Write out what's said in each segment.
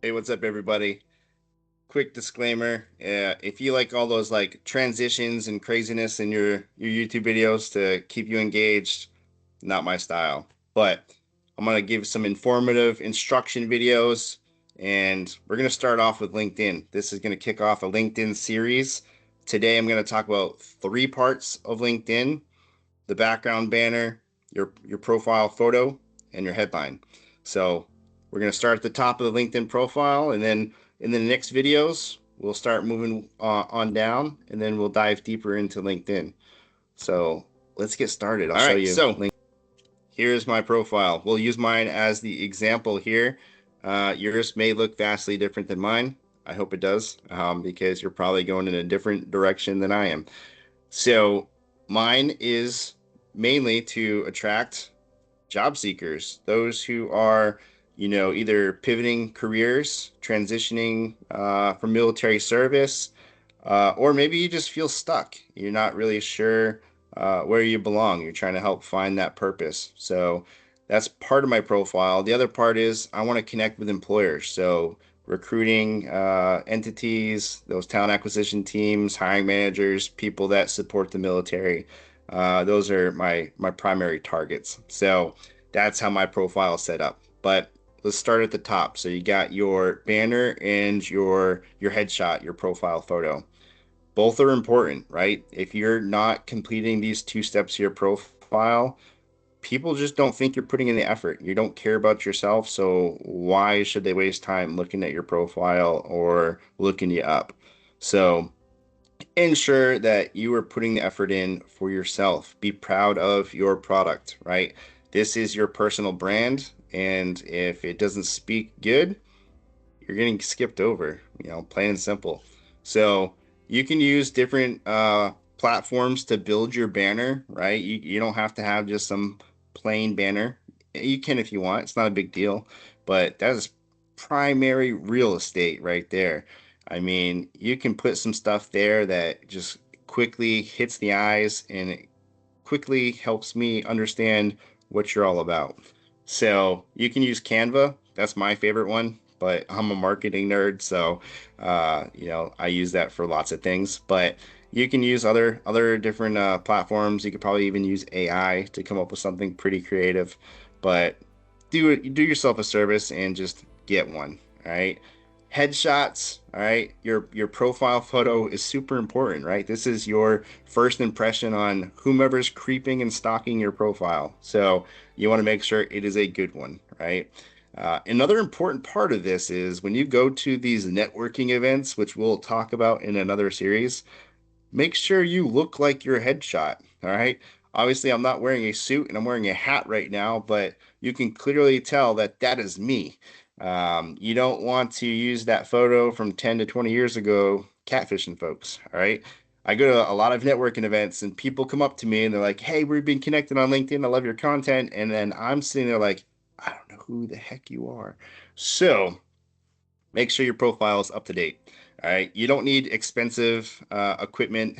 Hey, what's up, everybody? Quick disclaimer. If you like all those like transitions and craziness in your YouTube videos to keep you engaged, not my style. But I'm gonna give some informative instruction videos, and we're gonna start off with LinkedIn. This is gonna kick off a LinkedIn series. Today, I'm gonna talk about three parts of LinkedIn: the background banner, your profile photo, and your headline. So we're going to start at the top of the LinkedIn profile, and then in the next videos, we'll start moving on down, and then we'll dive deeper into LinkedIn. So let's get started. I'll show you. So here's my profile. We'll use mine as the example here. Yours may look vastly different than mine. I hope it does, because you're probably going in a different direction than I am. So mine is mainly to attract job seekers, those who are, either pivoting careers, transitioning from military service, or maybe you just feel stuck. You're not really sure where you belong. You're trying to help find that purpose. So that's part of my profile. The other part is I want to connect with employers. So recruiting entities, those talent acquisition teams, hiring managers, people that support the military. Those are my primary targets. So that's how my profile is set up. But let's start at the top. So you got your banner and your headshot, your profile photo. Both are important, right? If you're not completing these two steps to your profile, people just don't think you're putting in the effort. You don't care about yourself, so why should they waste time looking at your profile or looking you up? So ensure that you are putting the effort in for yourself. Be proud of your product, right? This is your personal brand, and if it doesn't speak good, you're getting skipped over, plain and simple. So you can use different platforms to build your banner, right? You don't have to have just some plain banner. You can if you want, it's not a big deal, but that is primary real estate right there. I mean, you can put some stuff there that just quickly hits the eyes and it quickly helps me understand what you're all about. So you can use Canva. That's my favorite one, but I'm a marketing nerd, so I use that for lots of things. But you can use other different platforms. You could probably even use AI to come up with something pretty creative. But do yourself a service and just get one. All right. Headshots, all right. Your profile photo is super important, right? This is your first impression on whomever's creeping and stalking your profile. So you want to make sure it is a good one, right? Another important part of this is when you go to these networking events, which we'll talk about in another series, make sure you look like your headshot. All right. Obviously, I'm not wearing a suit and I'm wearing a hat right now, but you can clearly tell that that is me. You don't want to use that photo from 10 to 20 years ago, catfishing folks. All right. I go to a lot of networking events and people come up to me and they're like, hey, we've been connected on LinkedIn. I love your content. And then I'm sitting there like, I don't know who the heck you are. So make sure your profile is up to date. All right, you don't need expensive equipment.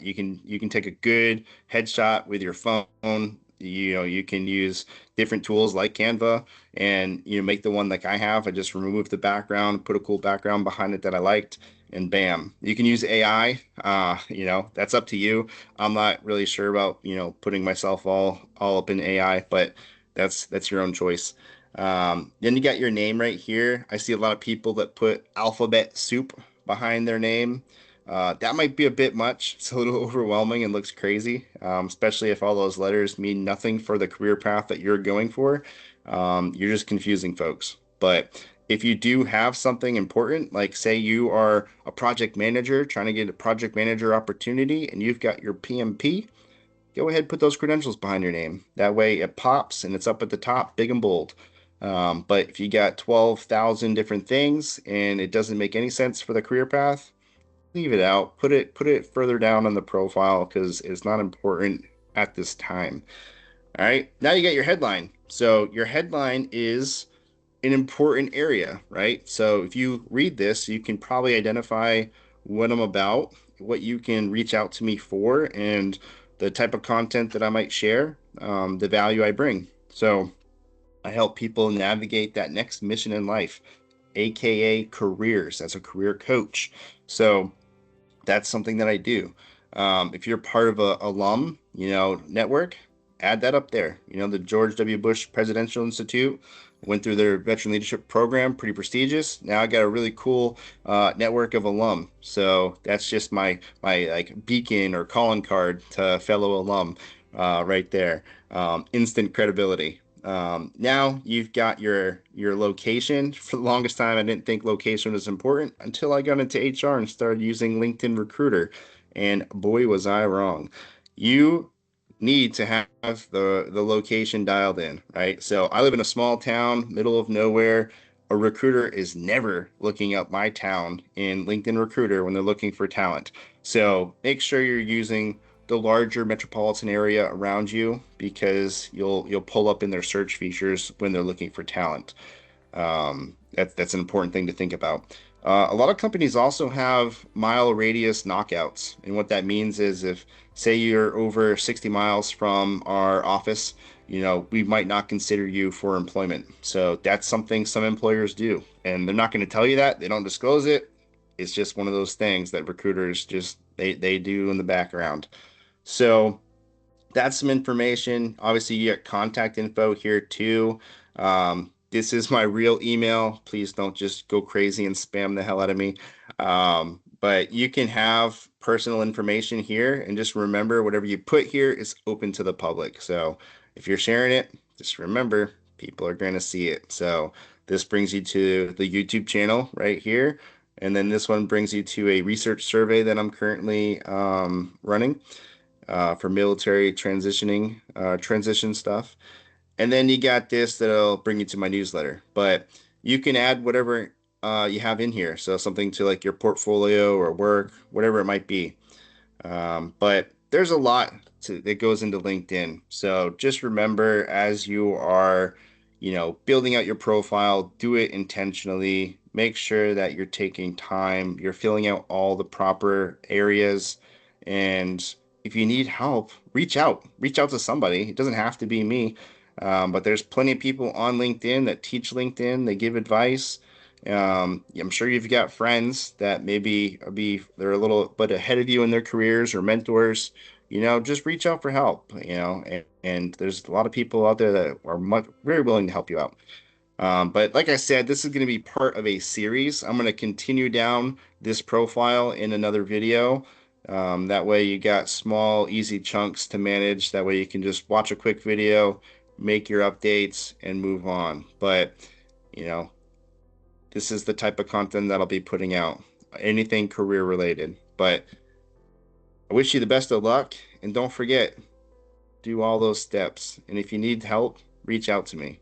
You can take a good headshot with your phone. You can use different tools like Canva, and make the one like I have. I just remove the background, put a cool background behind it that I liked, and bam. You can use AI. That's up to you. I'm not really sure about putting myself all up in AI, but that's your own choice. Then you got your name right here. I see a lot of people that put alphabet soup behind their name. That might be a bit much. It's a little overwhelming and looks crazy, especially if all those letters mean nothing for the career path that you're going for. You're just confusing folks. But if you do have something important, like say you are a project manager trying to get a project manager opportunity and you've got your PMP, go ahead, put those credentials behind your name. That way it pops and it's up at the top, big and bold. But if you got 12,000 different things and it doesn't make any sense for the career path, leave it out. Put it further down on the profile because it's not important at this time. All right. Now you got your headline. So your headline is an important area, right? So if you read this, you can probably identify what I'm about, what you can reach out to me for, and the type of content that I might share, the value I bring. So I help people navigate that next mission in life. aka careers, as a career coach. So that's something that I do. If you're part of a alum, network, add that up there. The George W. Bush Presidential Institute went through their veteran leadership program, pretty prestigious. Now I got a really cool network of alum. So that's just my like beacon or calling card to fellow alum right there. Instant credibility. Now you've got your location. For the longest time, I didn't think location was important until I got into HR and started using LinkedIn Recruiter. And boy, was I wrong. You need to have the location dialed in, right? So I live in a small town, middle of nowhere. A recruiter is never looking up my town in LinkedIn Recruiter when they're looking for talent. So make sure you're using the larger metropolitan area around you because you'll pull up in their search features when they're looking for talent. That's an important thing to think about. A lot of companies also have mile radius knockouts, and what that means is if, say, you're over 60 miles from our office, we might not consider you for employment. So that's something some employers do, and they're not going to tell you that. They don't disclose it. It's just one of those things that recruiters just they do in the background. So that's some information. Obviously, you get contact info here too. This is my real email. Please don't just go crazy and spam the hell out of me. But you can have personal information here, and just remember whatever you put here is open to the public. So if you're sharing it, just remember people are going to see it. So this brings you to the YouTube channel right here. And then this one brings you to a research survey that I'm currently running for military transition stuff. And then you got this that'll bring you to my newsletter. But you can add whatever you have in here. So something to like your portfolio or work, whatever it might be. But there's a lot that goes into LinkedIn. So just remember as you are, building out your profile, do it intentionally. Make sure that you're taking time, you're filling out all the proper areas. And if you need help, reach out to somebody. It doesn't have to be me. But there's plenty of people on LinkedIn that teach LinkedIn, they give advice. I'm sure you've got friends that maybe they're a little bit ahead of you in their careers or mentors. Just reach out for help. And there's a lot of people out there that are very willing to help you out. But like I said, this is going to be part of a series. I'm going to continue down this profile in another video. That way you got small, easy chunks to manage. That way you can just watch a quick video, make your updates, and move on. But, you know, this is the type of content that I'll be putting out, anything career related. But I wish you the best of luck, and don't forget, do all those steps. And if you need help, reach out to me.